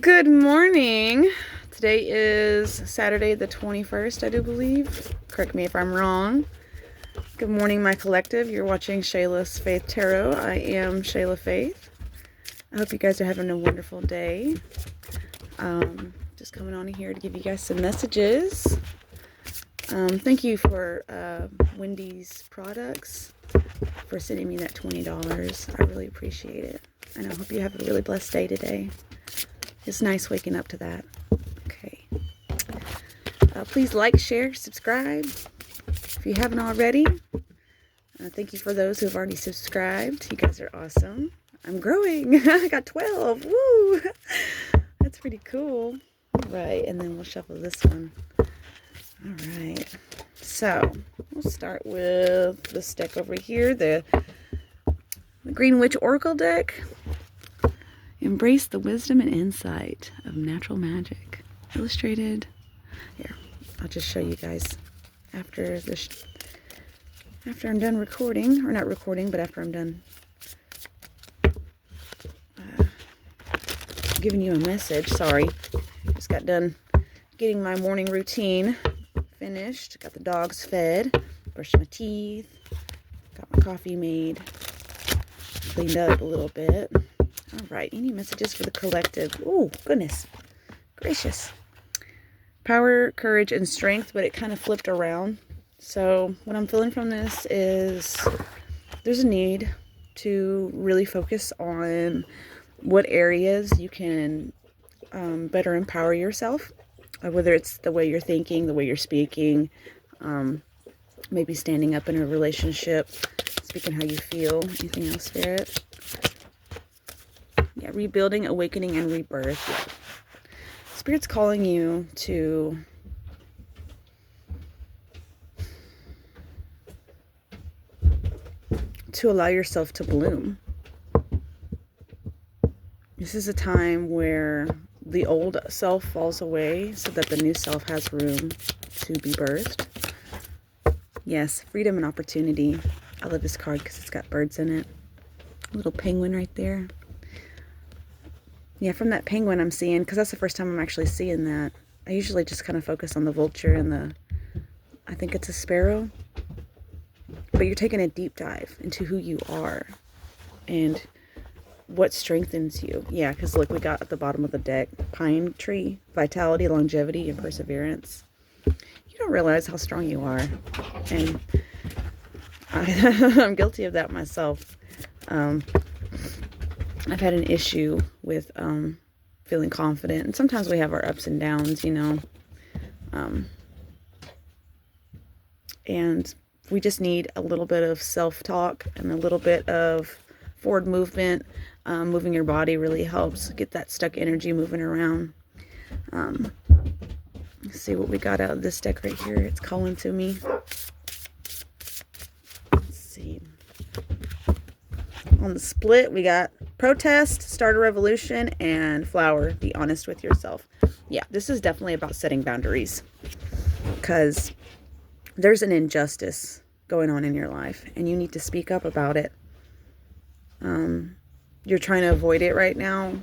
Good morning. Today is Saturday the 21st, I do believe. Correct me if I'm wrong. Good morning, my collective. You're watching Shayla's Faith Tarot. I am Shayla Faith. I hope you guys are having a wonderful day. Just coming on here to give you guys some messages. Thank you for Wendy's products for sending me that $20. I really appreciate it. And I hope you have a really blessed day today. It's nice waking up to that. Okay. Please like, share, subscribe if you haven't already. Thank you for those who have already subscribed. You guys are awesome. I'm growing. I got 12. Woo! That's pretty cool. All right, and then we'll shuffle this one. All right. So we'll start with this deck over here, the Green Witch Oracle deck. Embrace the wisdom and insight of natural magic. Illustrated. Here, I'll just show you guys after this. After I'm done recording, or not recording, but after I'm done giving you a message. Sorry, just got done getting my morning routine finished. Got the dogs fed, brushed my teeth, got my coffee made, cleaned up a little bit. All right, any messages for the collective? Oh, goodness gracious. Power, courage, and strength, but it kind of flipped around. So what I'm feeling from this is there's a need to really focus on what areas you can better empower yourself, whether it's the way you're thinking, the way you're speaking, maybe standing up in a relationship, speaking how you feel. Anything else, Spirit? Yeah, rebuilding, awakening, and rebirth. Yeah. Spirit's calling you to allow yourself to bloom. This is a time where the old self falls away so that the new self has room to be birthed. Yes, freedom and opportunity. I love this card because it's got birds in it. A little penguin right there. Yeah, from that penguin I'm seeing, because that's the first time I'm actually seeing that. I usually just kind of focus on the vulture and I think it's a sparrow. But you're taking a deep dive into who you are and what strengthens you. Yeah, because look, we got at the bottom of the deck, pine tree, vitality, longevity, and perseverance. You don't realize how strong you are. And I'm guilty of that myself. I've had an issue with feeling confident. And sometimes we have our ups and downs, you know. And we just need a little bit of self-talk and a little bit of forward movement. Moving your body really helps get that stuck energy moving around. Let's see what we got out of this deck right here. It's calling to me. Let's see. On the split, we got protest, start a revolution, and flower, be honest with yourself. Yeah, this is definitely about setting boundaries, because there's an injustice going on in your life and you need to speak up about it. You're trying to avoid it right now,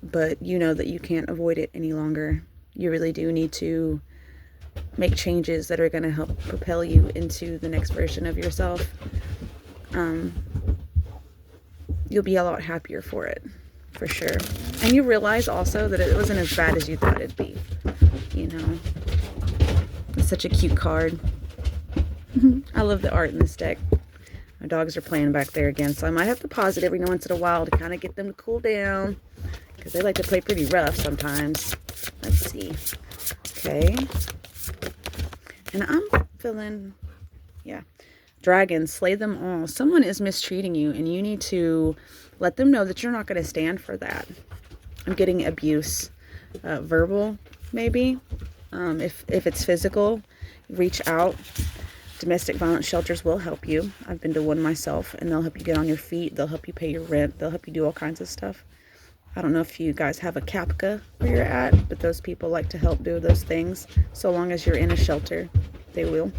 but you know that you can't avoid it any longer. You really do need to make changes that are going to help propel you into the next version of yourself. You'll be a lot happier for it, for sure. And you realize also that it wasn't as bad as you thought it'd be. You know, it's such a cute card. I love the art in this deck. My dogs are playing back there again, so I might have to pause it every once in a while to kind of get them to cool down, because they like to play pretty rough sometimes. Let's see. Okay. And I'm feeling, yeah. Dragons, slay them all. Someone is mistreating you, and you need to let them know that you're not going to stand for that. I'm getting abuse. Verbal, maybe. If it's physical, reach out. Domestic violence shelters will help you. I've been to one myself, and they'll help you get on your feet. They'll help you pay your rent. They'll help you do all kinds of stuff. I don't know if you guys have a CAPCA where you're at, but those people like to help do those things. So long as you're in a shelter, they will.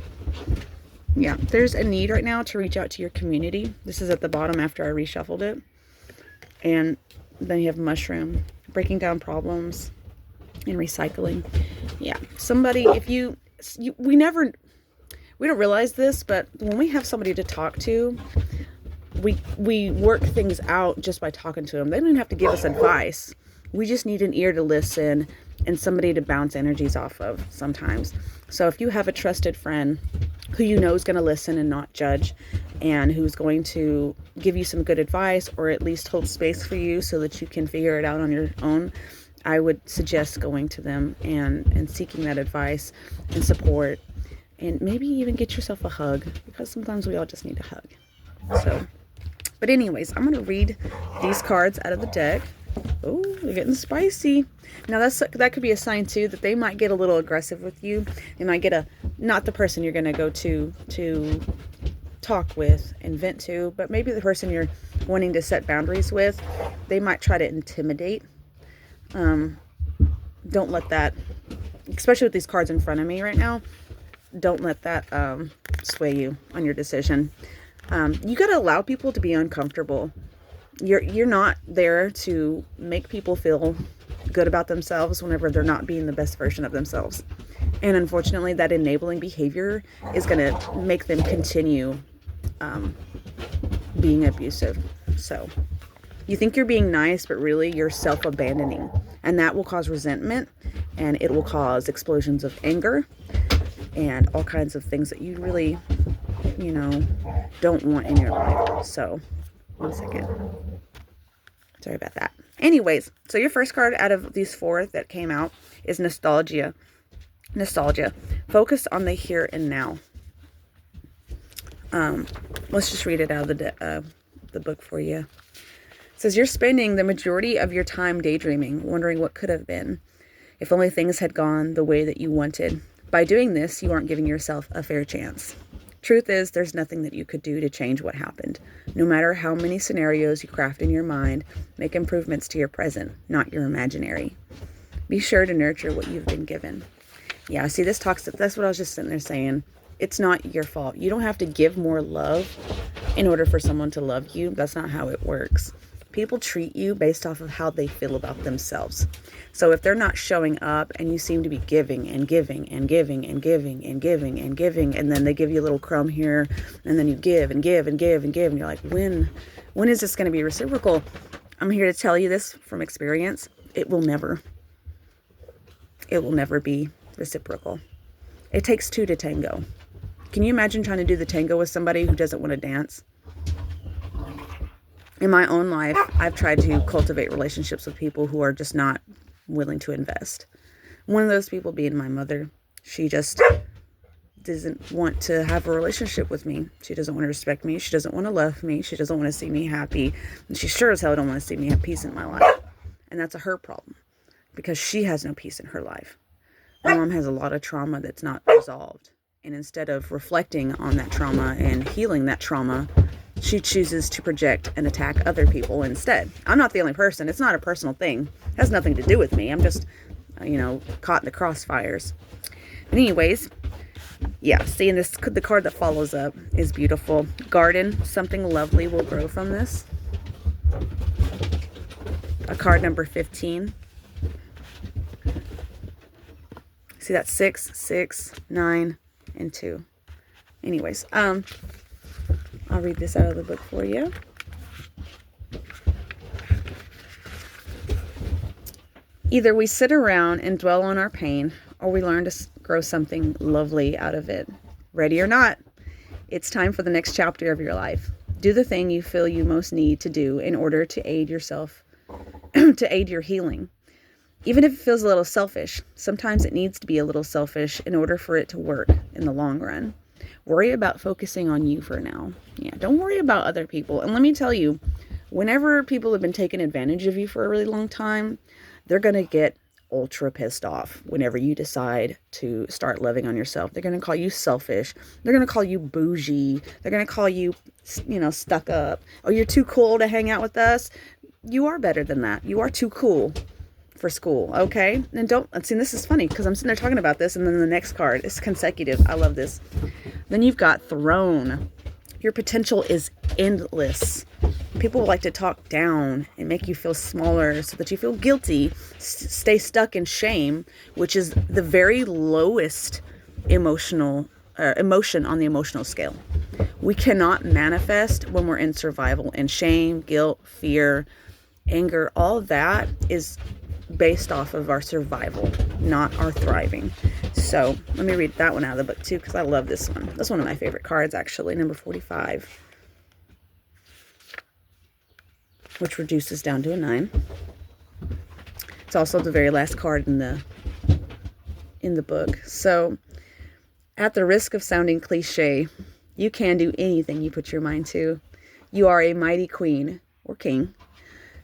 Yeah, there's a need right now to reach out to your community. This is at the bottom after I reshuffled it. And Then you have mushroom, breaking down problems and recycling. Yeah, somebody, if we don't realize this, but when we have somebody to talk to, we work things out just by talking to them. They don't even have to give us advice. We just need an ear to listen and somebody to bounce energies off of sometimes. So if you have a trusted friend who you know is going to listen and not judge, and who's going to give you some good advice, or at least hold space for you so that you can figure it out on your own, I would suggest going to them and seeking that advice and support, and maybe even get yourself a hug, because sometimes we all just need a hug. So, but anyways, I'm going to read these cards out of the deck. Oh, they're getting spicy. Now that could be a sign too that they might get a little aggressive with you. They might get not the person you're going to go to talk with and vent to, but maybe the person you're wanting to set boundaries with. They might try to intimidate. Don't let that, especially with these cards in front of me right now, don't let that sway you on your decision. You got to allow people to be uncomfortable. You're not there to make people feel good about themselves whenever they're not being the best version of themselves. And unfortunately, that enabling behavior is going to make them continue being abusive. So you think you're being nice, but really you're self-abandoning. And that will cause resentment, and it will cause explosions of anger and all kinds of things that you really, don't want in your life. So, 1 second. Sorry about that. Anyways, so your first card out of these 4 that came out is Nostalgia. Nostalgia. Focus on the here and now. Let's just read it out of the book for you. It says, you're spending the majority of your time daydreaming, wondering what could have been, if only things had gone the way that you wanted. By doing this, you aren't giving yourself a fair chance. Truth is, there's nothing that you could do to change what happened. No matter how many scenarios you craft in your mind, make improvements to your present, not your imaginary. Be sure to nurture what you've been given. Yeah, see, that's what I was just sitting there saying. It's not your fault. You don't have to give more love in order for someone to love you. That's not how it works. People treat you based off of how they feel about themselves. So if they're not showing up and you seem to be giving and giving and giving and giving and giving and giving, and then they give you a little crumb here, and then you give and give and give and give, and you're like, when is this going to be reciprocal? I'm here to tell you this from experience. It will never be reciprocal. It takes 2 to tango. Can you imagine trying to do the tango with somebody who doesn't want to dance? In my own life, I've tried to cultivate relationships with people who are just not willing to invest. One of those people being my mother. She just doesn't want to have a relationship with me. She doesn't want to respect me. She doesn't want to love me. She doesn't want to see me happy. And she sure as hell don't want to see me have peace in my life. And that's her problem, because she has no peace in her life. My mom has a lot of trauma that's not resolved. And instead of reflecting on that trauma and healing that trauma, she chooses to project and attack other people instead. I'm not the only person. It's not a personal thing. It has nothing to do with me. I'm just, caught in the crossfires. But anyways, yeah, seeing this, the card that follows up is beautiful. Garden, something lovely will grow from this. A card number 15. See that 6, 6, 9, and 2. Anyways, I'll read this out of the book for you. Either we sit around and dwell on our pain, or we learn to grow something lovely out of it. Ready or not, it's time for the next chapter of your life. Do the thing you feel you most need to do in order to aid yourself, to aid your healing. Even if it feels a little selfish, sometimes it needs to be a little selfish in order for it to work in the long run. Worry about focusing on you for now. Yeah, don't worry about other people. And let me tell you, whenever people have been taking advantage of you for a really long time, they're going to get ultra pissed off whenever you decide to start loving on yourself. They're going to call you selfish. They're going to call you bougie. They're going to call you, stuck up. Oh, you're too cool to hang out with us. You are better than that. You are too cool for school, okay? And this is funny because I'm sitting there talking about this, and then the next card is consecutive. I love this. Then you've got Throne. Your potential is endless. People like to talk down and make you feel smaller so that you feel guilty, stay stuck in shame, which is the very lowest emotion on the emotional scale. We cannot manifest when we're in survival, and shame, guilt, fear, anger, all that is based off of our survival, not our thriving. So let me read that one out of the book too, because I love this one. That's one of my favorite cards, actually, number 45, which reduces down to a 9. It's also the very last card in the book. So, at the risk of sounding cliche, you can do anything you put your mind to. You are a mighty queen or king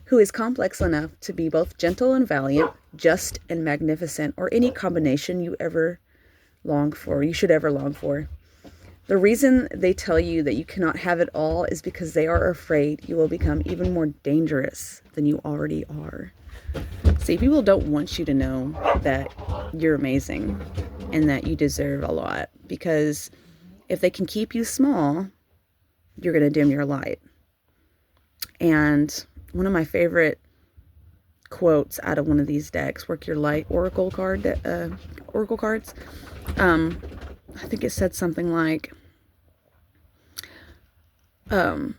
who is complex enough to be both gentle and valiant, just and magnificent, or any combination you should ever long for. The reason they tell you that you cannot have it all is because they are afraid you will become even more dangerous than you already are. See, people don't want you to know that you're amazing and that you deserve a lot, because if they can keep you small, you're going to dim your light. And one of my favorite quotes out of one of these decks, Work Your Light Oracle cards. I think it said something like, what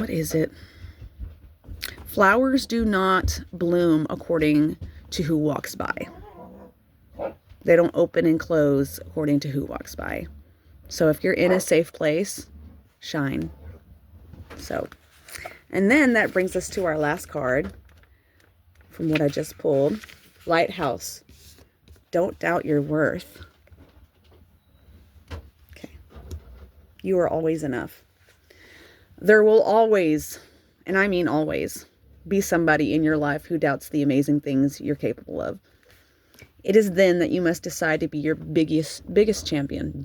is it? Flowers do not bloom according to who walks by. They don't open and close according to who walks by. So if you're in a safe place, shine. So, and then that brings us to our last card from what I just pulled. Lighthouse. Don't doubt your worth. Okay. You are always enough. There will always, and I mean always, be somebody in your life who doubts the amazing things you're capable of. It is then that you must decide to be your biggest champion.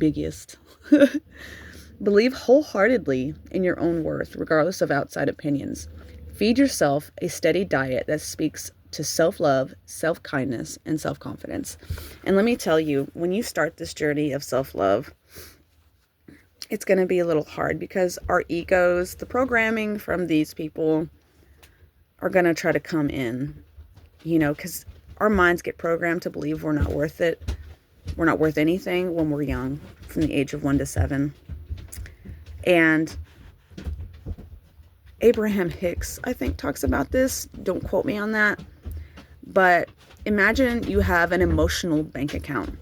Believe wholeheartedly in your own worth, regardless of outside opinions. Feed yourself a steady diet that speaks to self-love, self-kindness, and self-confidence. And let me tell you, when you start this journey of self-love, it's going to be a little hard, because our egos, the programming from these people, are going to try to come in, because our minds get programmed to believe we're not worth it. We're not worth anything when we're young, from the age of 1 to 7. And Abraham Hicks, I think, talks about this. Don't quote me on that. But imagine you have an emotional bank account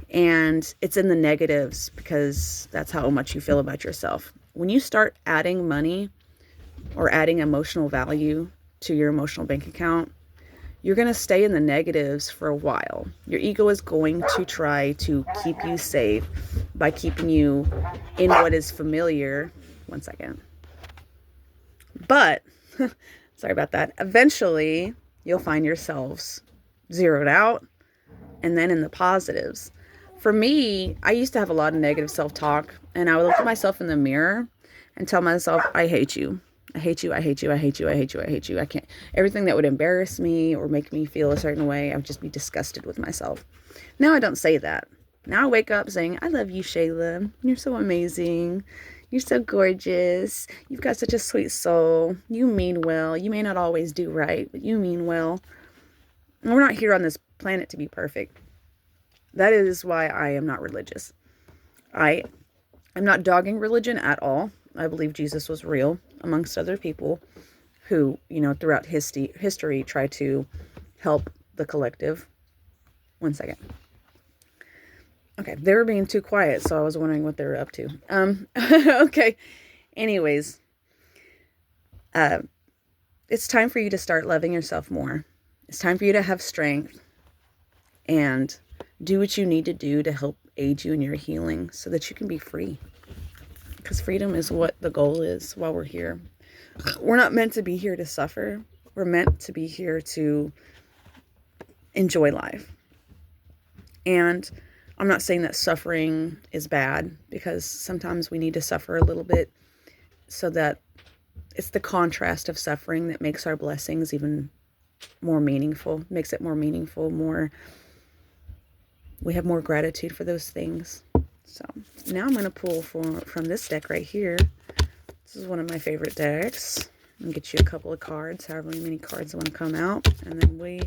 and it's in the negatives because that's how much you feel about yourself. When you start adding money or adding emotional value to your emotional bank account, you're going to stay in the negatives for a while. Your ego is going to try to keep you safe by keeping you in what is familiar. One second. But, sorry about that. Eventually, you'll find yourselves zeroed out and then in the positives. For me, I used to have a lot of negative self-talk, and I would look at myself in the mirror and tell myself, I hate you. I hate you, I hate you, I hate you, I hate you, I hate you. I can't. Everything that would embarrass me or make me feel a certain way, I would just be disgusted with myself. Now I don't say that. Now I wake up saying, I love you, Shayla. You're so amazing. You're so gorgeous. You've got such a sweet soul. You mean well. You may not always do right, but you mean well. And we're not here on this planet to be perfect. That is why I am not religious. I am not dogging religion at all. I believe Jesus was real, amongst other people who, throughout history try to help the collective. One second. Okay, they were being too quiet, so I was wondering what they were up to. Okay. Anyways, it's time for you to start loving yourself more. It's time for you to have strength and do what you need to do to help aid you in your healing so that you can be free. Because freedom is what the goal is while we're here. We're not meant to be here to suffer. We're meant to be here to enjoy life. And I'm not saying that suffering is bad, because sometimes we need to suffer a little bit so that it's the contrast of suffering that makes our blessings even more meaningful, makes it more meaningful, we have more gratitude for those things. So now I'm going to pull from this deck right here. This is one of my favorite decks. I'm going to get you a couple of cards, however many cards want to come out. And then we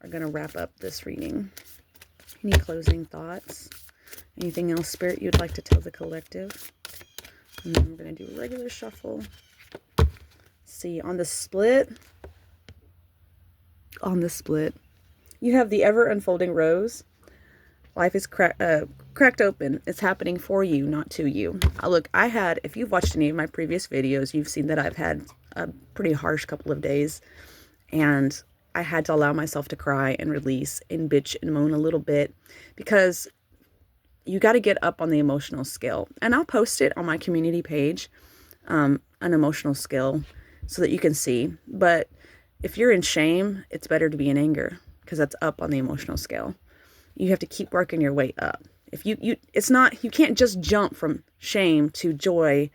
are going to wrap up this reading. Any closing thoughts? Anything else, Spirit, you'd like to tell the collective? And then we're going to do a regular shuffle. See, on the split, you have the ever unfolding rose. Life is cracked open. It's happening for you, not to you. Look, if you've watched any of my previous videos, you've seen that I've had a pretty harsh couple of days, and I had to allow myself to cry and release and bitch and moan a little bit, because you got to get up on the emotional scale. And I'll post it on my community page, an emotional scale, so that you can see. But if you're in shame, it's better to be in anger, because that's up on the emotional scale. You have to keep working your way up. If you can't just jump from shame to joy.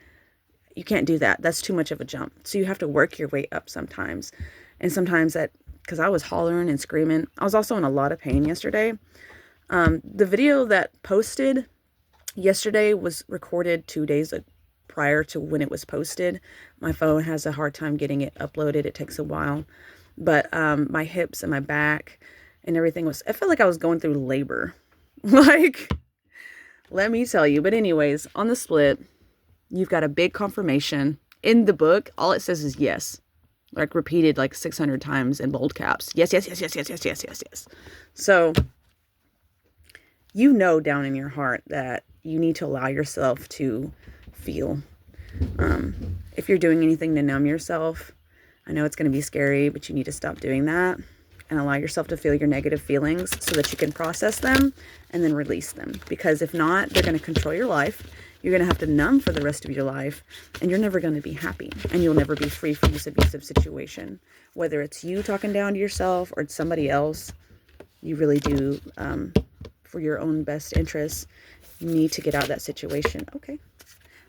You can't do that. That's too much of a jump. So you have to work your way up sometimes. And sometimes because I was hollering and screaming. I was also in a lot of pain yesterday. The video that posted yesterday was recorded 2 days prior to when it was posted. My phone has a hard time getting it uploaded. It takes a while. But my hips and my back and everything I felt like I was going through labor. Like, let me tell you. But anyways, on the split, you've got a big confirmation. In the book, all it says is yes. Like repeated like 600 times in bold caps. Yes, yes, yes, yes, yes, yes, yes, yes, yes. So, you know down in your heart that you need to allow yourself to feel. If you're doing anything to numb yourself, I know it's going to be scary, but you need to stop doing that and allow yourself to feel your negative feelings so that you can process them and then release them. Because if not, they're going to control your life. You're going to have to numb for the rest of your life, and you're never going to be happy, and you'll never be free from this abusive situation. Whether it's you talking down to yourself or it's somebody else, you really do, for your own best interests, you need to get out of that situation.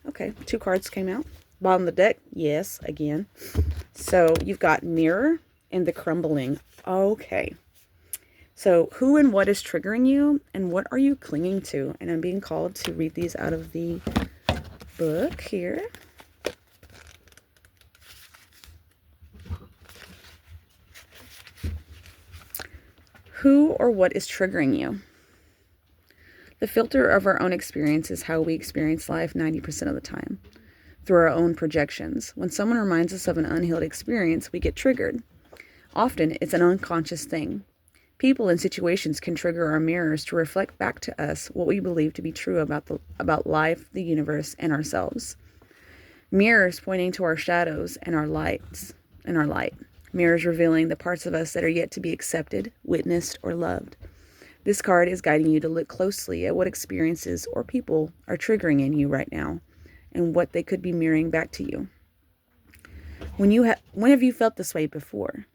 Okay, 2 cards came out. Bottom of the deck, yes, again. So you've got Mirror and the Crumbling. Okay. So who and what is triggering you, and what are you clinging to? And I'm being called to read these out of the book here. Who or what is triggering you? The filter of our own experience is how we experience life 90% of the time, through our own projections. When someone reminds us of an unhealed experience, we get triggered. Often, it's an unconscious thing. People and situations can trigger our mirrors to reflect back to us what we believe to be true about life, the universe, and ourselves. Mirrors pointing to our shadows and our light. Mirrors revealing the parts of us that are yet to be accepted, witnessed, or loved. This card is guiding you to look closely at what experiences or people are triggering in you right now, and what they could be mirroring back to you. When have you felt this way before?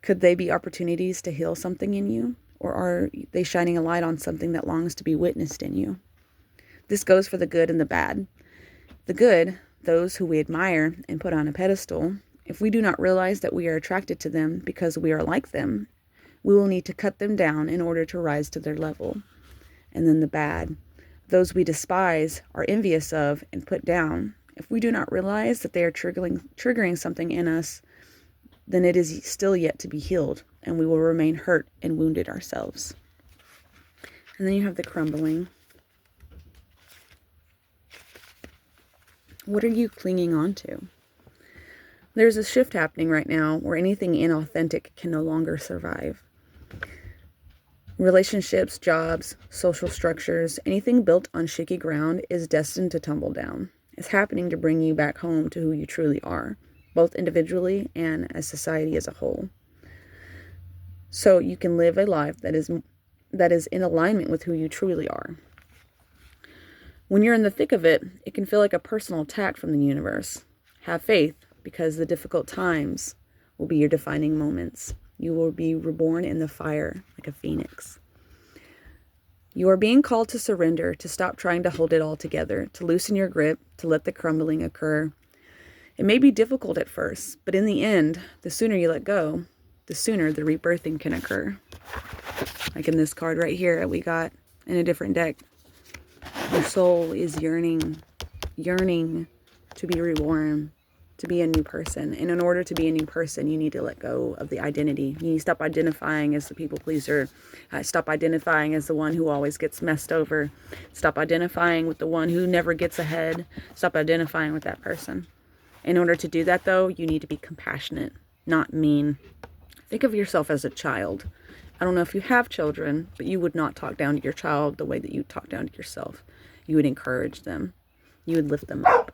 Could they be opportunities to heal something in you? Or are they shining a light on something that longs to be witnessed in you? This goes for the good and the bad. The good, those who we admire and put on a pedestal, if we do not realize that we are attracted to them because we are like them, we will need to cut them down in order to rise to their level. And then the bad, those we despise, are envious of, and put down, if we do not realize that they are triggering something in us, then it is still yet to be healed, and we will remain hurt and wounded ourselves. And then you have the Crumbling. What are you clinging on to? There's a shift happening right now where anything inauthentic can no longer survive. Relationships, jobs, social structures, anything built on shaky ground is destined to tumble down. It's happening to bring you back home to who you truly are, both individually and as society as a whole. So you can live a life that is in alignment with who you truly are. When you're in the thick of it, it can feel like a personal attack from the universe. Have faith, because the difficult times will be your defining moments. You will be reborn in the fire like a phoenix. You are being called to surrender, to stop trying to hold it all together, to loosen your grip, to let the crumbling occur. It may be difficult at first, but in the end, the sooner you let go, the sooner the rebirthing can occur. Like in this card right here that we got in a different deck. Your soul is yearning to be reborn, to be a new person. And in order to be a new person, you need to let go of the identity. You need to stop identifying as the people pleaser. Stop identifying as the one who always gets messed over. Stop identifying with the one who never gets ahead. Stop identifying with that person. In order to do that, though, you need to be compassionate, not mean. Think of yourself as a child. I don't know if you have children, but you would not talk down to your child the way that you talk down to yourself. You would encourage them. You would lift them up.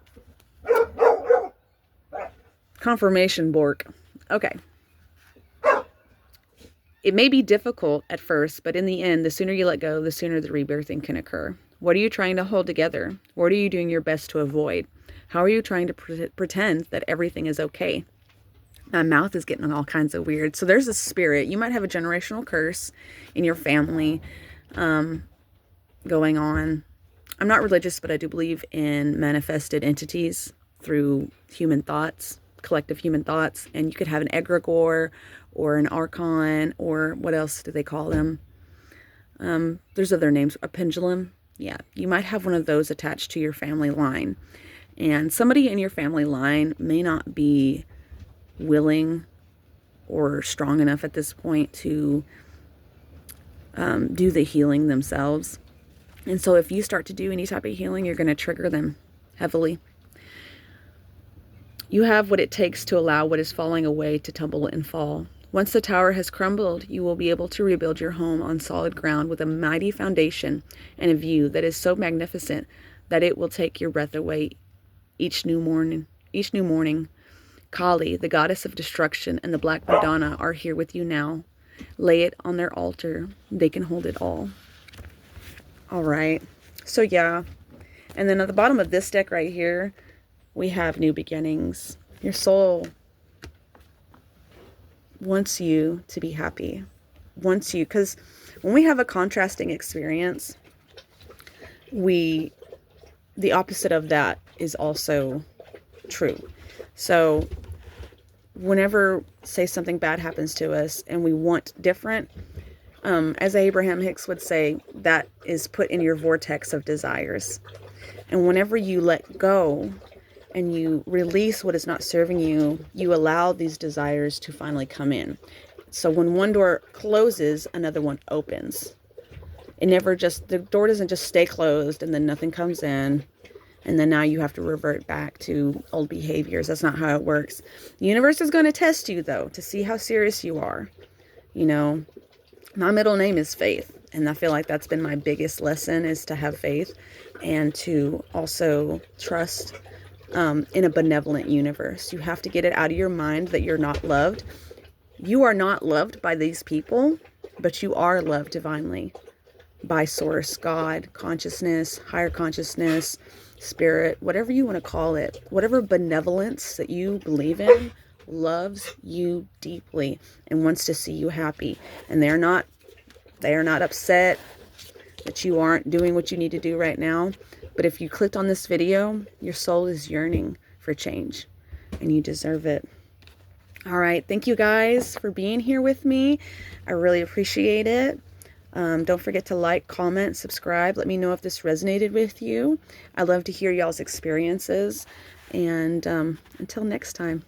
Confirmation, Bork. Okay. It may be difficult at first, but in the end, the sooner you let go, the sooner the rebirthing can occur. What are you trying to hold together? What are you doing your best to avoid? How are you trying to pretend that everything is okay? My mouth is getting all kinds of weird. So there's a spirit. You might have a generational curse in your family going on. I'm not religious, but I do believe in manifested entities through human thoughts, collective human thoughts. And you could have an egregore or an archon, or what else do they call them? There's other names. A pendulum. Yeah, you might have one of those attached to your family line. And somebody in your family line may not be willing or strong enough at this point to do the healing themselves. And so if you start to do any type of healing, you're going to trigger them heavily. You have what it takes to allow what is falling away to tumble and fall. Once the tower has crumbled, you will be able to rebuild your home on solid ground with a mighty foundation and a view that is so magnificent that it will take your breath away each new morning. Kali, the goddess of destruction, and the Black Madonna are here with you now. Lay it on their altar. They can hold it all. All right. So yeah. And then at the bottom of this deck right here, we have new beginnings. Your soul wants you to be happy. Wants you, because when we have a contrasting experience, the opposite of that is also true. So whenever, say, something bad happens to us and we want different, as Abraham Hicks would say, that is put in your vortex of desires. And whenever you let go and you release what is not serving you, you allow these desires to finally come in. So when one door closes, another one opens. The door doesn't just stay closed and then nothing comes in. And then now you have to revert back to old behaviors. That's not how it works. The universe is going to test you, though, to see how serious you are. You know, my middle name is Faith. And I feel like that's been my biggest lesson, is to have faith and to also trust in a benevolent universe. You have to get it out of your mind that you're not loved. You are not loved by these people, but you are loved divinely by Source, God, consciousness, higher consciousness, spirit, whatever you want to call it. Whatever benevolence that you believe in loves you deeply and wants to see you happy. And they are not upset that you aren't doing what you need to do right now. But if you clicked on this video, your soul is yearning for change and you deserve it. All right. Thank you guys for being here with me. I really appreciate it. Don't forget to like, comment, subscribe. Let me know if this resonated with you. I love to hear y'all's experiences. And until next time.